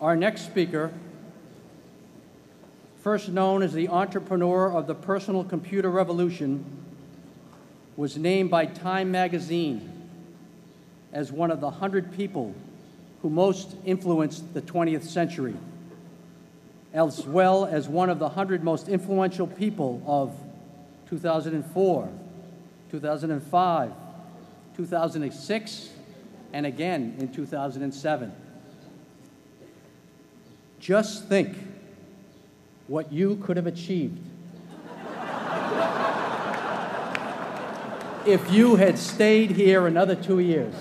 Our next speaker, first known as the entrepreneur of the personal computer revolution, was named by Time magazine as one of the 100 people who most influenced the 20th century, as well as one of the 100 most influential people of 2004, 2005, 2006, and again in 2007. Just think what you could have achieved if you had stayed here another 2 years.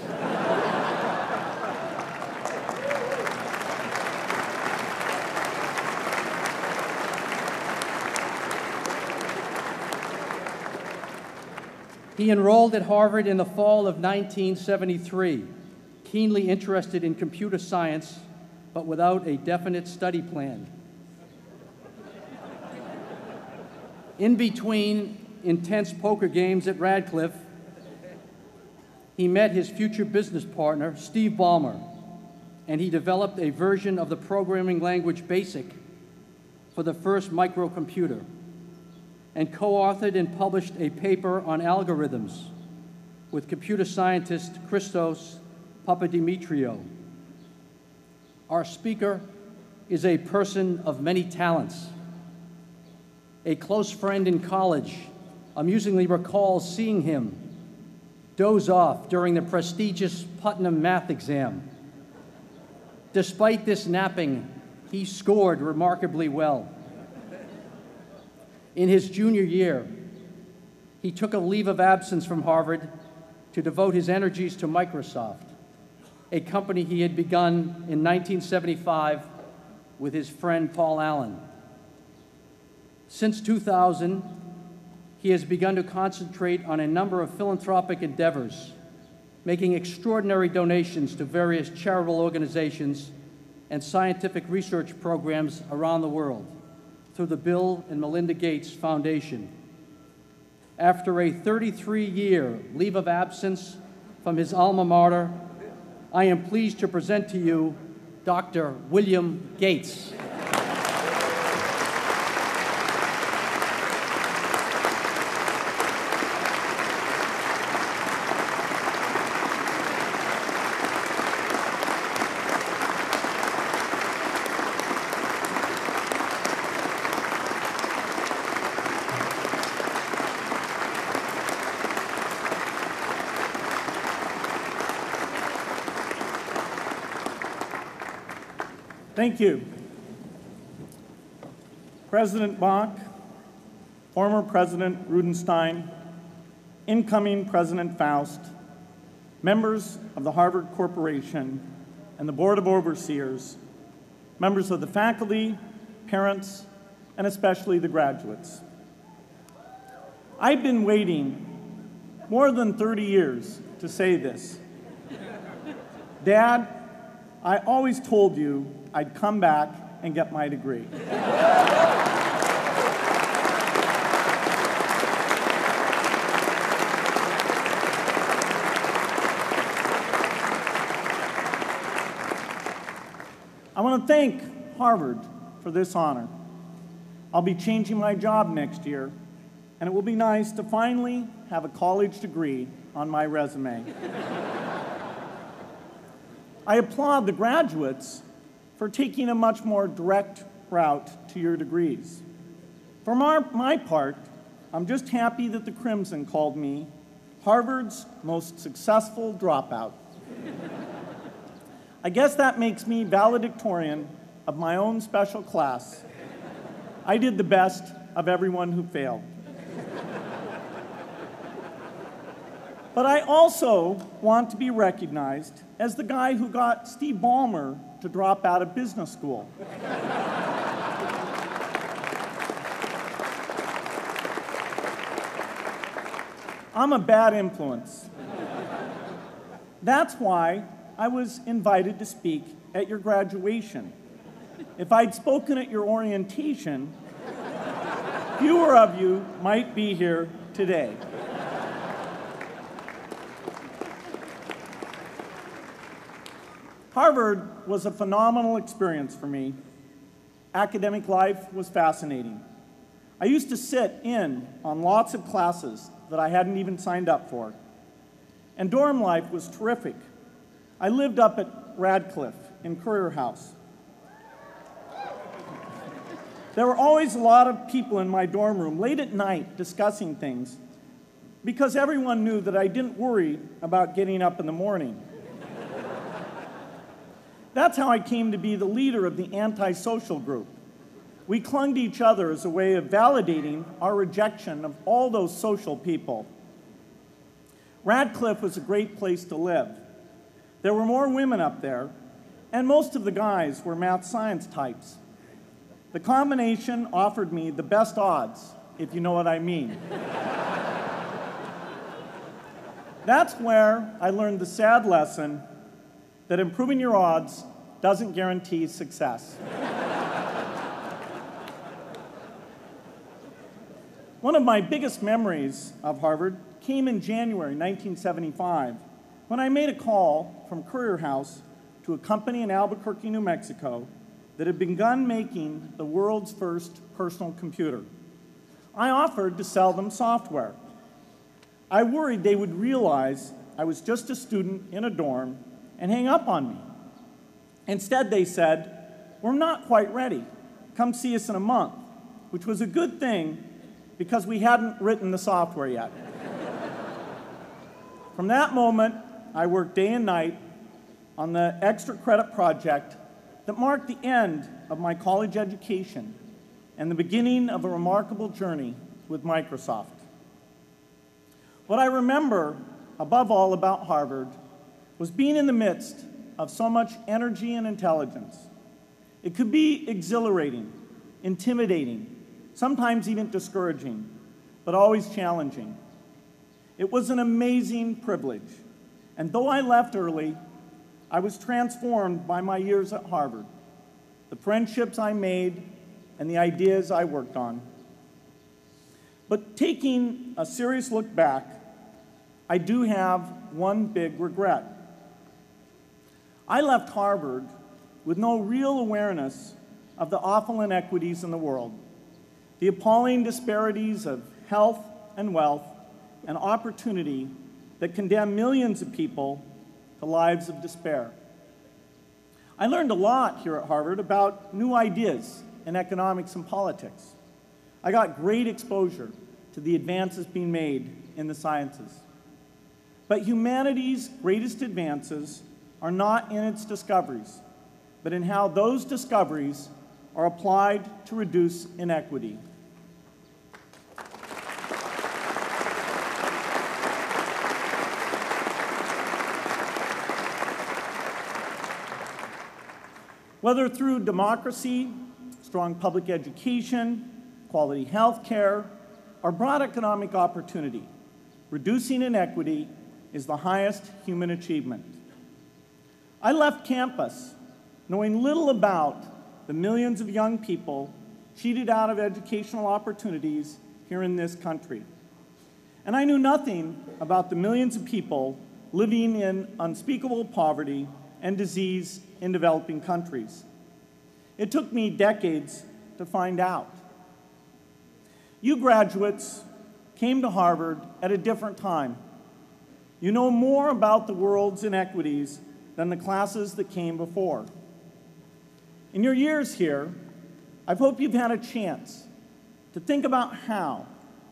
He enrolled at Harvard in the fall of 1973, keenly interested in computer science, but without a definite study plan. In between intense poker games at Radcliffe, he met his future business partner, Steve Ballmer, and he developed a version of the programming language BASIC for the first microcomputer, and co-authored and published a paper on algorithms with computer scientist Christos Papadimitriou. Our speaker is a person of many talents. A close friend in college amusingly recalls seeing him doze off during the prestigious Putnam math exam. Despite this napping, he scored remarkably well. In his junior year, he took a leave of absence from Harvard to devote his energies to Microsoft, a company he had begun in 1975 with his friend Paul Allen. Since 2000, he has begun to concentrate on a number of philanthropic endeavors, making extraordinary donations to various charitable organizations and scientific research programs around the world through the Bill and Melinda Gates Foundation. After a 33-year leave of absence from his alma mater, I am pleased to present to you Dr. William Gates. Thank you. President Bach, former President Rudenstein, incoming President Faust, members of the Harvard Corporation and the Board of Overseers, members of the faculty, parents, and especially the graduates. I've been waiting more than 30 years to say this. Dad, I always told you I'd come back and get my degree. I want to thank Harvard for this honor. I'll be changing my job next year, and it will be nice to finally have a college degree on my resume. I applaud the graduates for taking a much more direct route to your degrees. For my part, I'm just happy that the Crimson called me Harvard's most successful dropout. I guess that makes me valedictorian of my own special class. I did the best of everyone who failed. But I also want to be recognized as the guy who got Steve Ballmer to drop out of business school. I'm a bad influence. That's why I was invited to speak at your graduation. If I'd spoken at your orientation, fewer of you might be here today. Harvard was a phenomenal experience for me. Academic life was fascinating. I used to sit in on lots of classes that I hadn't even signed up for. And dorm life was terrific. I lived up at Radcliffe in Currier House. There were always a lot of people in my dorm room late at night discussing things because everyone knew that I didn't worry about getting up in the morning. That's how I came to be the leader of the antisocial group. We clung to each other as a way of validating our rejection of all those social people. Radcliffe was a great place to live. There were more women up there, and most of the guys were math science types. The combination offered me the best odds, if you know what I mean. That's where I learned the sad lesson that improving your odds doesn't guarantee success. One of my biggest memories of Harvard came in January 1975 when I made a call from Currier House to a company in Albuquerque, New Mexico that had begun making the world's first personal computer. I offered to sell them software. I worried they would realize I was just a student in a dorm and hang up on me. Instead, they said, "We're not quite ready. Come see us in a month," which was a good thing because we hadn't written the software yet. From that moment, I worked day and night on the extra credit project that marked the end of my college education and the beginning of a remarkable journey with Microsoft. What I remember above all about Harvard was being in the midst of so much energy and intelligence. It could be exhilarating, intimidating, sometimes even discouraging, but always challenging. It was an amazing privilege, and though I left early, I was transformed by my years at Harvard, the friendships I made, and the ideas I worked on. But taking a serious look back, I do have one big regret. I left Harvard with no real awareness of the awful inequities in the world, the appalling disparities of health and wealth and opportunity that condemn millions of people to lives of despair. I learned a lot here at Harvard about new ideas in economics and politics. I got great exposure to the advances being made in the sciences. But humanity's greatest advances are not in its discoveries, but in how those discoveries are applied to reduce inequity. Whether through democracy, strong public education, quality health care, or broad economic opportunity, reducing inequity is the highest human achievement. I left campus knowing little about the millions of young people cheated out of educational opportunities here in this country. And I knew nothing about the millions of people living in unspeakable poverty and disease in developing countries. It took me decades to find out. You graduates came to Harvard at a different time. You know more about the world's inequities than the classes that came before. In your years here, I hope you've had a chance to think about how,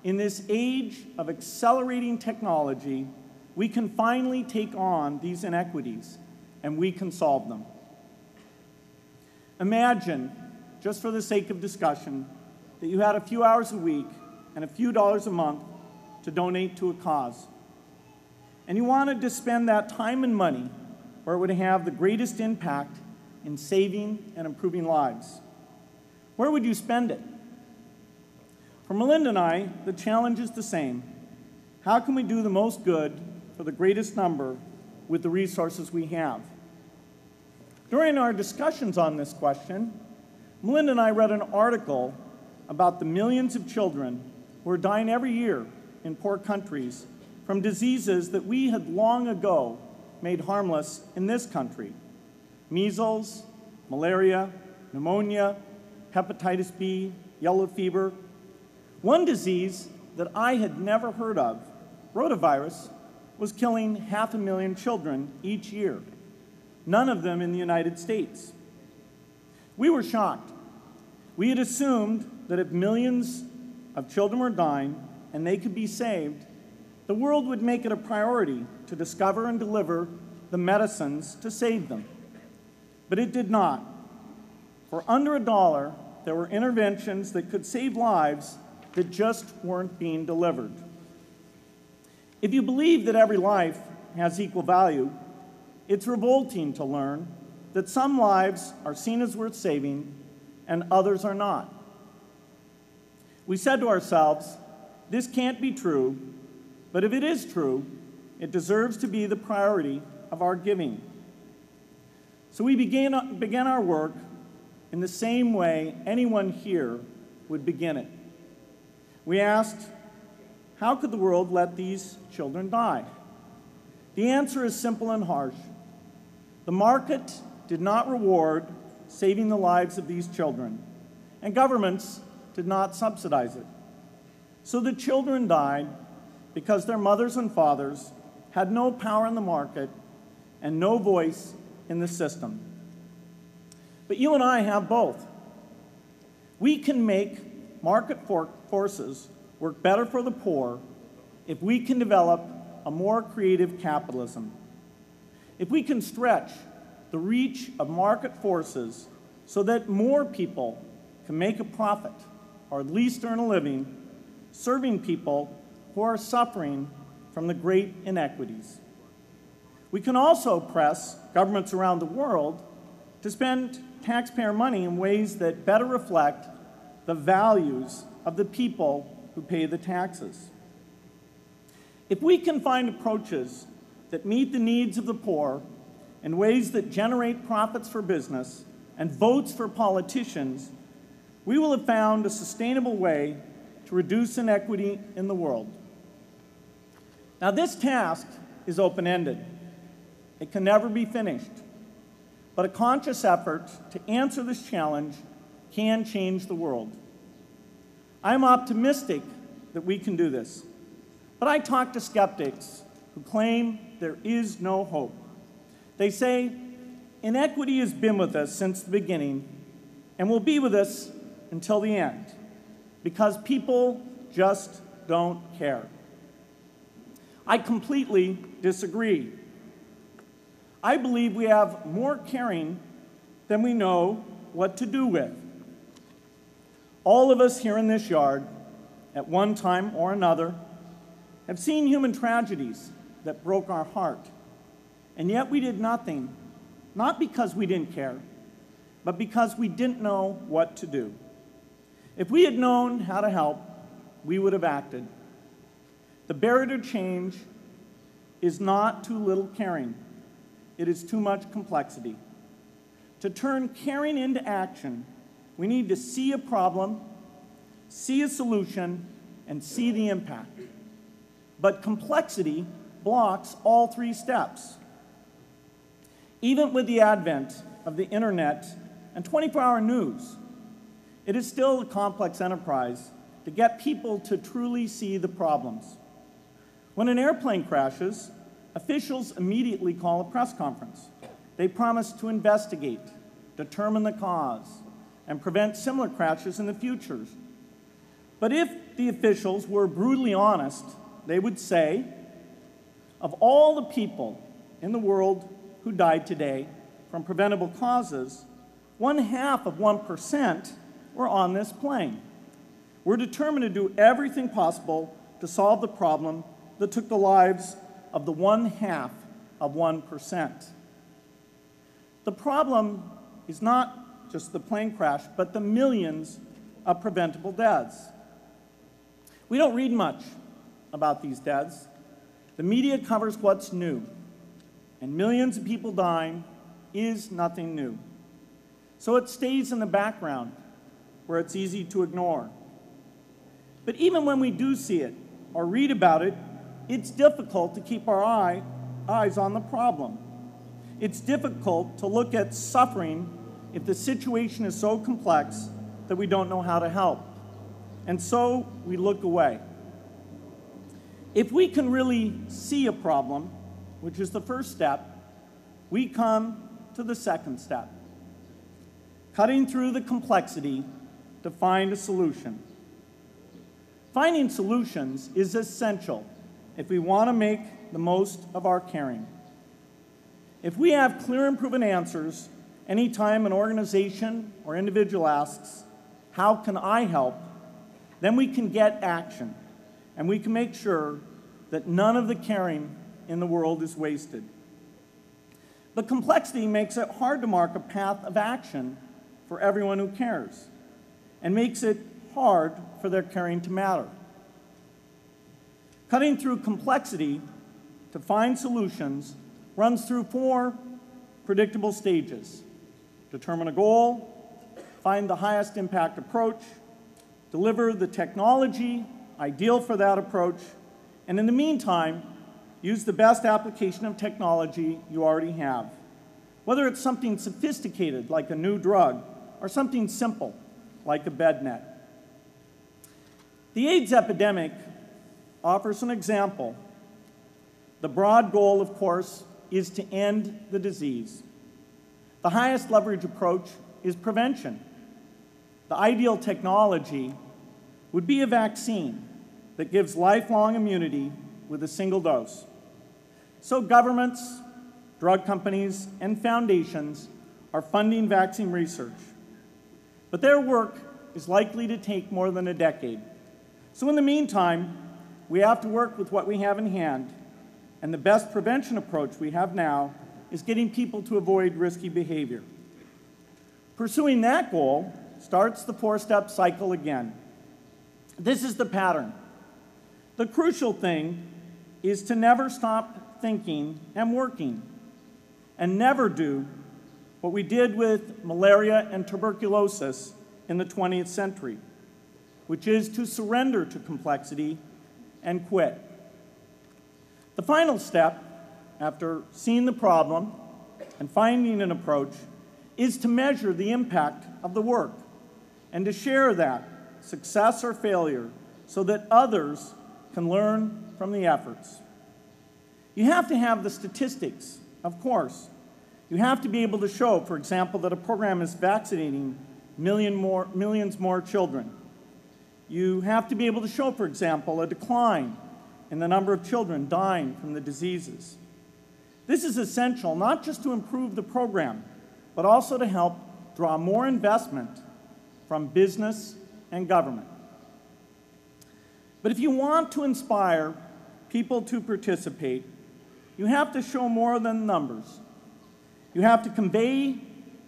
in this age of accelerating technology, we can finally take on these inequities and we can solve them. Imagine, just for the sake of discussion, that you had a few hours a week and a few dollars a month to donate to a cause. And you wanted to spend that time and money where it would have the greatest impact in saving and improving lives. Where would you spend it? For Melinda and I, the challenge is the same. How can we do the most good for the greatest number with the resources we have? During our discussions on this question, Melinda and I read an article about the millions of children who are dying every year in poor countries from diseases that we had long ago made harmless in this country. measles, malaria, pneumonia, hepatitis B, yellow fever. One disease that I had never heard of, rotavirus, was killing 500,000 children each year, none of them in the United States. We were shocked. We had assumed that if millions of children were dying and they could be saved, the world would make it a priority to discover and deliver the medicines to save them. But it did not. For under $1, there were interventions that could save lives that just weren't being delivered. If you believe that every life has equal value, it's revolting to learn that some lives are seen as worth saving and others are not. We said to ourselves, this can't be true, but if it is true, it deserves to be the priority of our giving. So we began our work in the same way anyone here would begin it. We asked, how could the world let these children die? The answer is simple and harsh. The market did not reward saving the lives of these children, and governments did not subsidize it. So the children died because their mothers and fathers had no power in the market and no voice in the system. But you and I have both. We can make market forces work better for the poor if we can develop a more creative capitalism. If we can stretch the reach of market forces so that more people can make a profit, or at least earn a living, serving people who are suffering from the great inequities. We can also press governments around the world to spend taxpayer money in ways that better reflect the values of the people who pay the taxes. If we can find approaches that meet the needs of the poor in ways that generate profits for business and votes for politicians, we will have found a sustainable way to reduce inequity in the world. Now, this task is open-ended. It can never be finished. But a conscious effort to answer this challenge can change the world. I'm optimistic that we can do this. But I talk to skeptics who claim there is no hope. They say, inequity has been with us since the beginning and will be with us until the end, because people just don't care. I completely disagree. I believe we have more caring than we know what to do with. All of us here in this yard, at one time or another, have seen human tragedies that broke our heart, and yet we did nothing, not because we didn't care, but because we didn't know what to do. If we had known how to help, we would have acted. The barrier to change is not too little caring. It is too much complexity. To turn caring into action, we need to see a problem, see a solution, and see the impact. But complexity blocks all three steps. Even with the advent of the internet and 24-hour news, it is still a complex enterprise to get people to truly see the problems. When an airplane crashes, officials immediately call a press conference. They promise to investigate, determine the cause, and prevent similar crashes in the future. But if the officials were brutally honest, they would say, of all the people in the world who died today from preventable causes, 0.5% were on this plane. We're determined to do everything possible to solve the problem that took the lives of the 0.5%. The problem is not just the plane crash, but the millions of preventable deaths. We don't read much about these deaths. The media covers what's new, and millions of people dying is nothing new. So it stays in the background, where it's easy to ignore. But even when we do see it or read about it, it's difficult to keep our eyes on the problem. It's difficult to look at suffering if the situation is so complex that we don't know how to help. And so we look away. If we can really see a problem, which is the first step, we come to the second step, cutting through the complexity to find a solution. Finding solutions is essential if we want to make the most of our caring. If we have clear and proven answers anytime an organization or individual asks, "How can I help?" then we can get action, and we can make sure that none of the caring in the world is wasted. But complexity makes it hard to mark a path of action for everyone who cares, and makes it hard for their caring to matter. Cutting through complexity to find solutions runs through 4 predictable stages: determine a goal, find the highest impact approach, deliver the technology ideal for that approach, and in the meantime, use the best application of technology you already have, whether it's something sophisticated like a new drug or something simple like a bed net. The AIDS epidemic offers an example. The broad goal, of course, is to end the disease. The highest leverage approach is prevention. The ideal technology would be a vaccine that gives lifelong immunity with a single dose. So governments, drug companies, and foundations are funding vaccine research. But their work is likely to take more than a decade. So in the meantime, we have to work with what we have in hand, and the best prevention approach we have now is getting people to avoid risky behavior. Pursuing that goal starts the 4-step cycle again. This is the pattern. The crucial thing is to never stop thinking and working, and never do what we did with malaria and tuberculosis in the 20th century, which is to surrender to complexity and quit. The final step, after seeing the problem and finding an approach, is to measure the impact of the work and to share that, success or failure, so that others can learn from the efforts. You have to have the statistics, of course. You have to be able to show, for example, that a program is vaccinating millions more children. You have to be able to show, for example, a decline in the number of children dying from the diseases. This is essential not just to improve the program, but also to help draw more investment from business and government. But if you want to inspire people to participate, you have to show more than numbers. You have to convey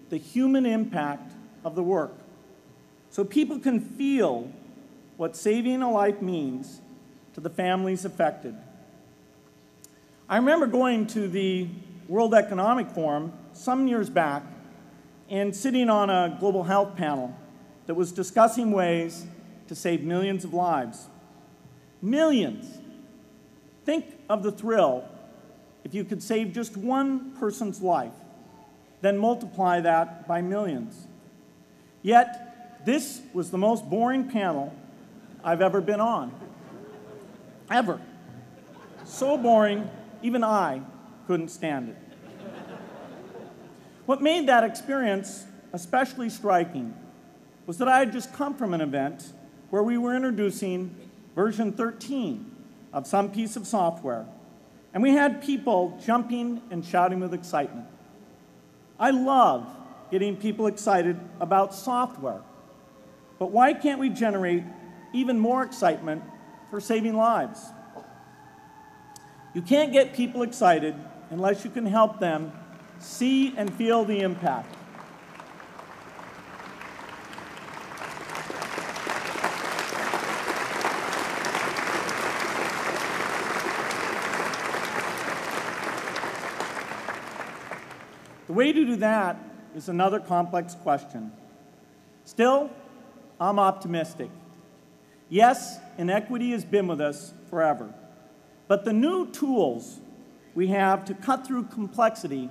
the human impact of the work so people can feel what saving a life means to the families affected. I remember going to the World Economic Forum some years back and sitting on a global health panel that was discussing ways to save millions of lives. Millions. Think of the thrill if you could save just one person's life, then multiply that by millions. Yet, this was the most boring panel I've ever been on. Ever. So boring, even I couldn't stand it. What made that experience especially striking was that I had just come from an event where we were introducing version 13 of some piece of software, and we had people jumping and shouting with excitement. I love getting people excited about software, but why can't we generate even more excitement for saving lives? You can't get people excited unless you can help them see and feel the impact. The way to do that is another complex question. Still, I'm optimistic. Yes, inequity has been with us forever, but the new tools we have to cut through complexity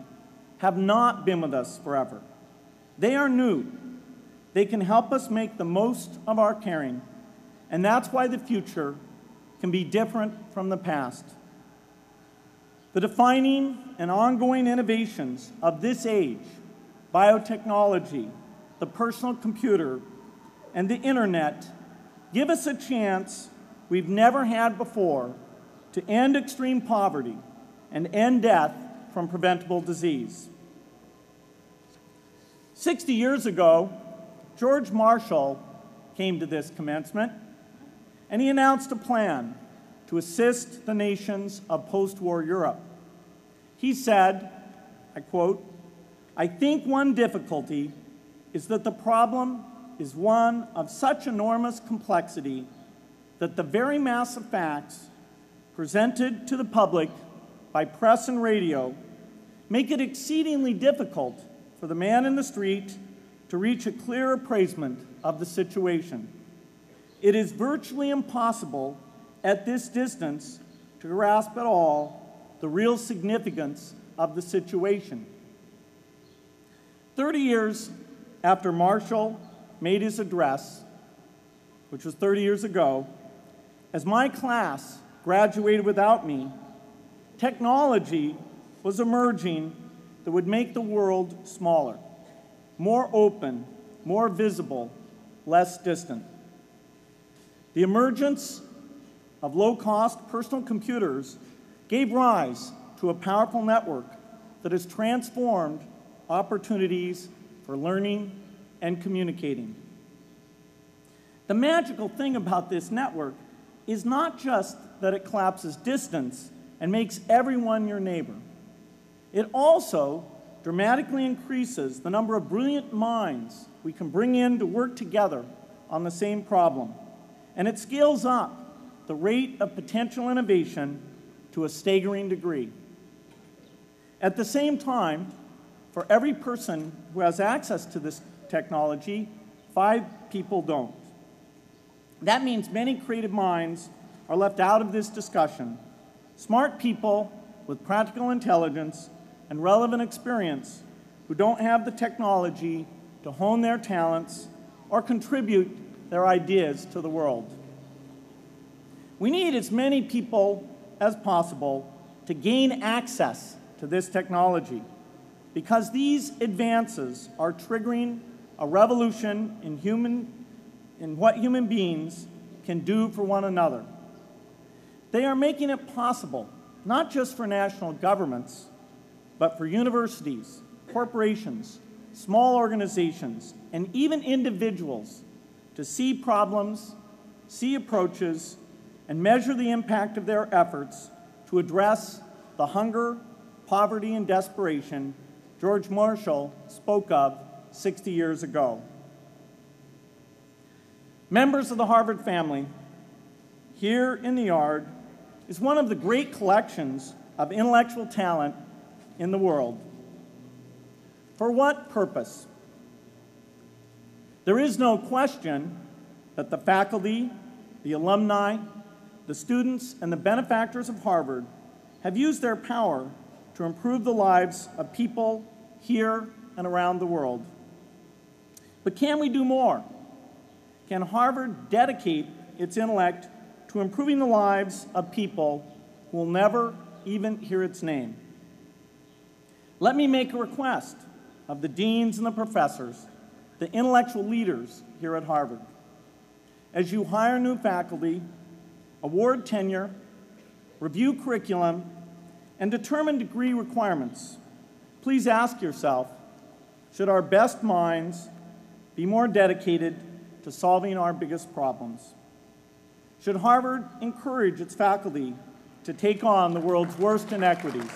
have not been with us forever. They are new. They can help us make the most of our caring, and that's why the future can be different from the past. The defining and ongoing innovations of this age, biotechnology, the personal computer, and the internet, give us a chance we've never had before to end extreme poverty and end death from preventable disease. 60 years ago, George Marshall came to this commencement, and he announced a plan to assist the nations of post-war Europe. He said, I quote, "I think one difficulty is that the problem is one of such enormous complexity that the very mass of facts presented to the public by press and radio make it exceedingly difficult for the man in the street to reach a clear appraisement of the situation. It is virtually impossible at this distance to grasp at all the real significance of the situation." 30 years after Marshall made his address, which was 30 years ago, as my class graduated without me, technology was emerging that would make the world smaller, more open, more visible, less distant. The emergence of low-cost personal computers gave rise to a powerful network that has transformed opportunities for learning and communicating. The magical thing about this network is not just that it collapses distance and makes everyone your neighbor. It also dramatically increases the number of brilliant minds we can bring in to work together on the same problem, and it scales up the rate of potential innovation to a staggering degree. At the same time, for every person who has access to this technology, 5 people don't. That means many creative minds are left out of this discussion. Smart people with practical intelligence and relevant experience who don't have the technology to hone their talents or contribute their ideas to the world. We need as many people as possible to gain access to this technology because these advances are triggering a revolution in what human beings can do for one another. They are making it possible, not just for national governments, but for universities, corporations, small organizations, and even individuals to see problems, see approaches, and measure the impact of their efforts to address the hunger, poverty, and desperation George Marshall spoke of 60 years ago. Members of the Harvard family, here in the Yard is one of the great collections of intellectual talent in the world. For what purpose? There is no question that the faculty, the alumni, the students, and the benefactors of Harvard have used their power to improve the lives of people here and around the world. But can we do more? Can Harvard dedicate its intellect to improving the lives of people who will never even hear its name? Let me make a request of the deans and the professors, the intellectual leaders here at Harvard. As you hire new faculty, award tenure, review curriculum, and determine degree requirements, please ask yourself, should our best minds be more dedicated to solving our biggest problems? Should Harvard encourage its faculty to take on the world's worst inequities?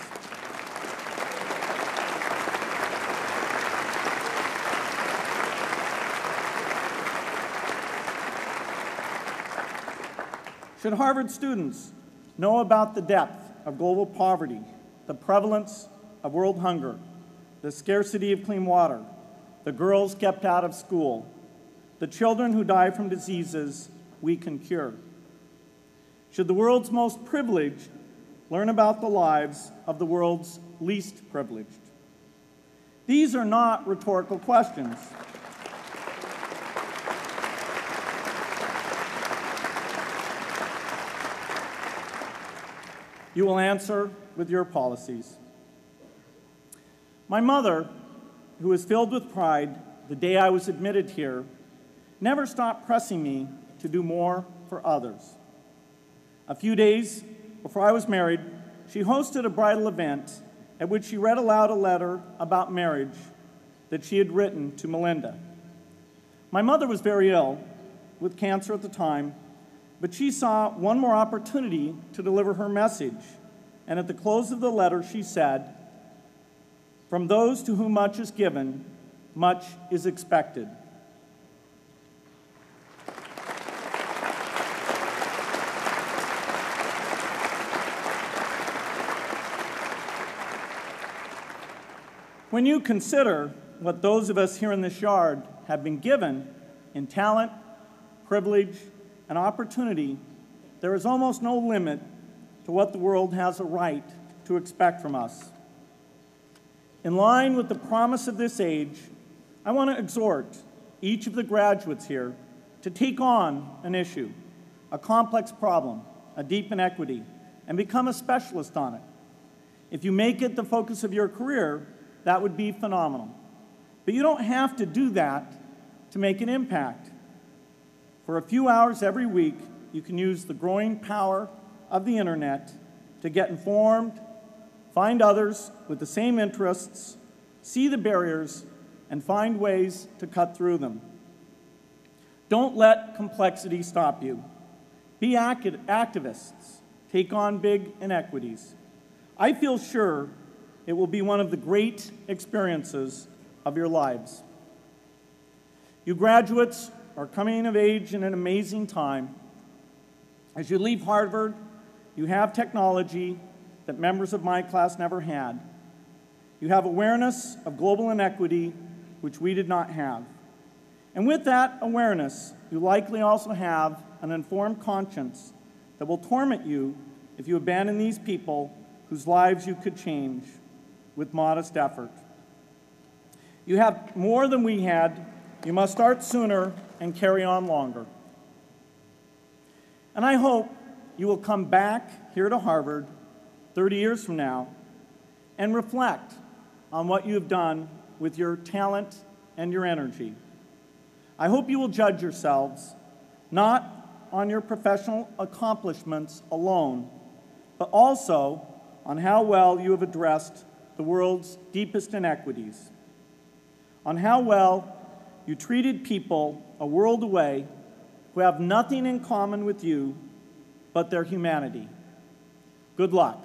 Should Harvard students know about the depth of global poverty, the prevalence of world hunger, the scarcity of clean water, the girls kept out of school, the children who die from diseases we can cure? Should the world's most privileged learn about the lives of the world's least privileged? These are not rhetorical questions. You will answer with your policies. My mother, who was filled with pride the day I was admitted here, never stopped pressing me to do more for others. A few days before I was married, she hosted a bridal event at which she read aloud a letter about marriage that she had written to Melinda. My mother was very ill with cancer at the time, but she saw one more opportunity to deliver her message, and at the close of the letter she said, "From those to whom much is given, much is expected." When you consider what those of us here in this yard have been given in talent, privilege, and opportunity, there is almost no limit to what the world has a right to expect from us. In line with the promise of this age, I want to exhort each of the graduates here to take on an issue, a complex problem, a deep inequity, and become a specialist on it. If you make it the focus of your career, that would be phenomenal. But you don't have to do that to make an impact. For a few hours every week, you can use the growing power of the internet to get informed, find others with the same interests, see the barriers, and find ways to cut through them. Don't let complexity stop you. Be activists. Take on big inequities. I feel sure it will be one of the great experiences of your lives. You graduates are coming of age in an amazing time. As you leave Harvard, you have technology that members of my class never had. You have awareness of global inequity, which we did not have. And with that awareness, you likely also have an informed conscience that will torment you if you abandon these people whose lives you could change with modest effort. You have more than we had. You must start sooner and carry on longer. And I hope you will come back here to Harvard 30 years from now and reflect on what you have done with your talent and your energy. I hope you will judge yourselves not on your professional accomplishments alone, but also on how well you have addressed the world's deepest inequities, on how well you treated people a world away who have nothing in common with you but their humanity. Good luck.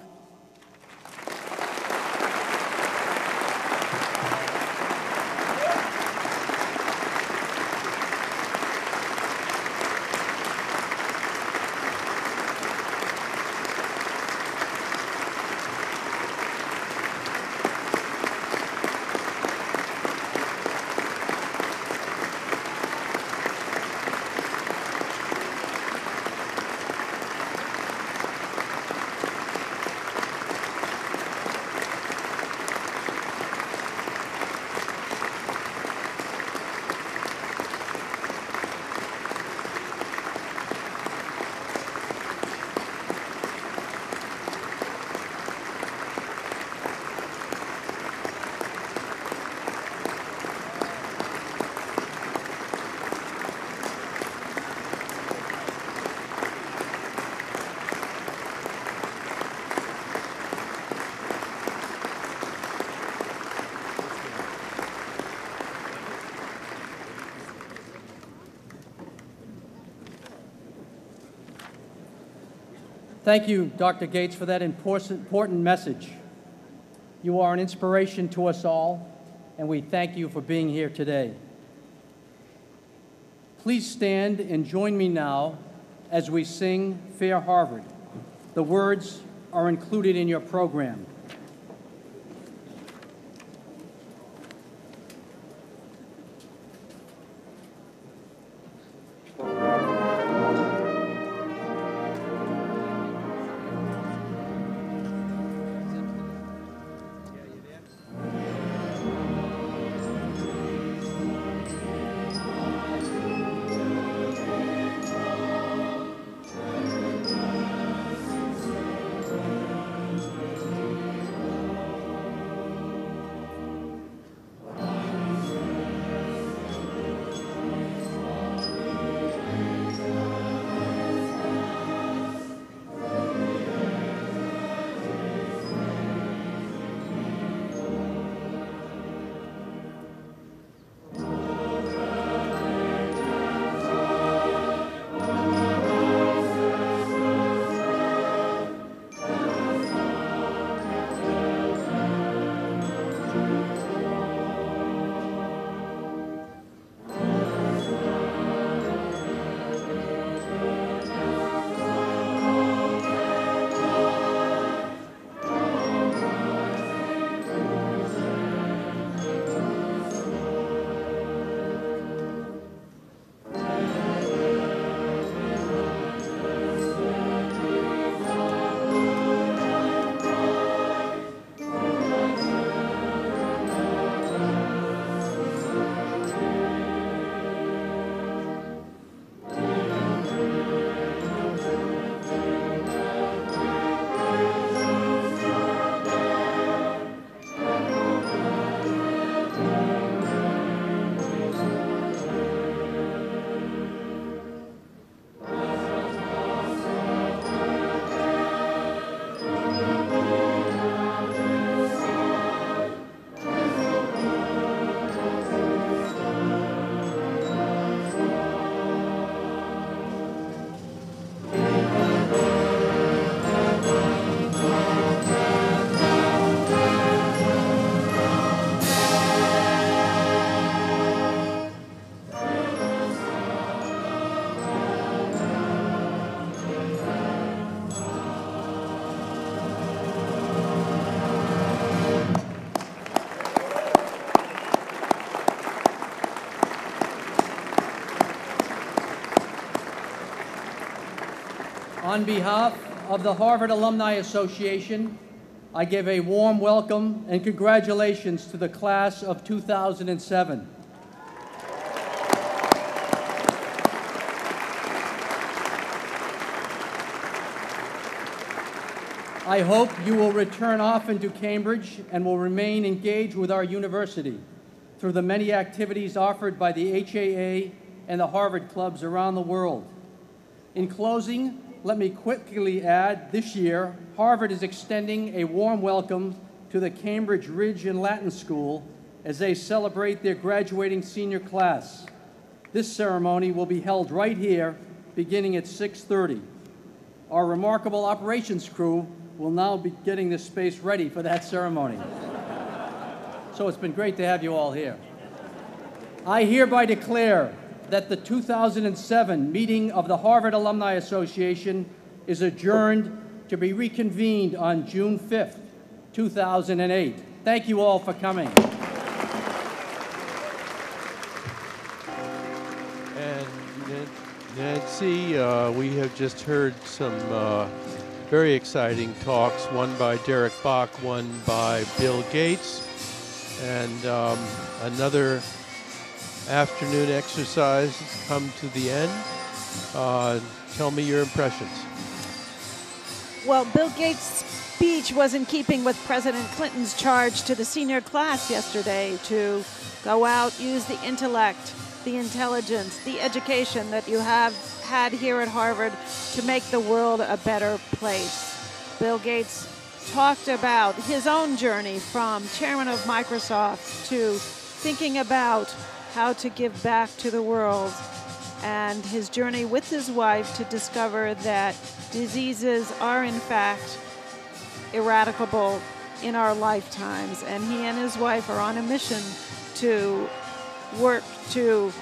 Thank you, Dr. Gates, for that important message. You are an inspiration to us all, and we thank you for being here today. Please stand and join me now as we sing Fair Harvard. The words are included in your program. On behalf of the Harvard Alumni Association, I give a warm welcome and congratulations to the class of 2007. I hope you will return often to Cambridge and will remain engaged with our university through the many activities offered by the HAA and the Harvard clubs around the world. In closing, let me quickly add, this year, Harvard is extending a warm welcome to the Cambridge Ridge and Latin School as they celebrate their graduating senior class. This ceremony will be held right here, beginning at 6:30. Our remarkable operations crew will now be getting this space ready for that ceremony. So it's been great to have you all here. I hereby declare that the 2007 meeting of the Harvard Alumni Association is adjourned to be reconvened on June 5th, 2008. Thank you all for coming. And Nancy, we have just heard some very exciting talks, one by Derek Bach, one by Bill Gates, and another afternoon exercise come to the end. Tell me your impressions. Well, Bill Gates' speech was in keeping with President Clinton's charge to the senior class yesterday to go out, use the intellect, the intelligence, the education that you have had here at Harvard to make the world a better place. Bill Gates talked about his own journey from chairman of Microsoft to thinking about how to give back to the world, and his journey with his wife to discover that diseases are in fact eradicable in our lifetimes. And he and his wife are on a mission to work to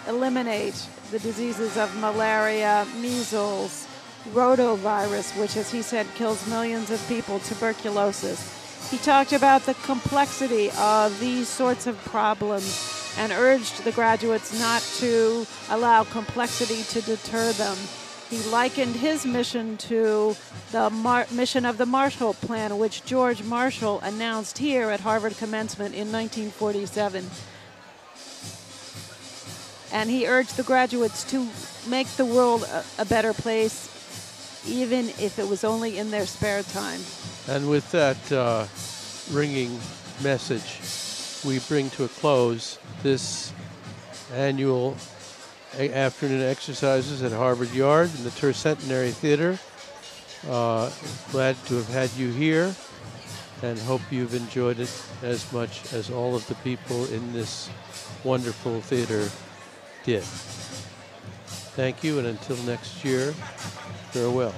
eliminate the diseases of malaria, measles, rotavirus, which, as he said, kills millions of people, tuberculosis. He talked about the complexity of these sorts of problems and urged the graduates not to allow complexity to deter them. He likened his mission to the mission of the Marshall Plan, which George Marshall announced here at Harvard commencement in 1947. And he urged the graduates to make the world a better place, even if it was only in their spare time. And with that ringing message, we bring to a close this annual afternoon exercises at Harvard Yard in the Tercentenary Theater. Glad to have had you here and hope you've enjoyed it as much as all of the people in this wonderful theater did. Thank you, and until next year, farewell.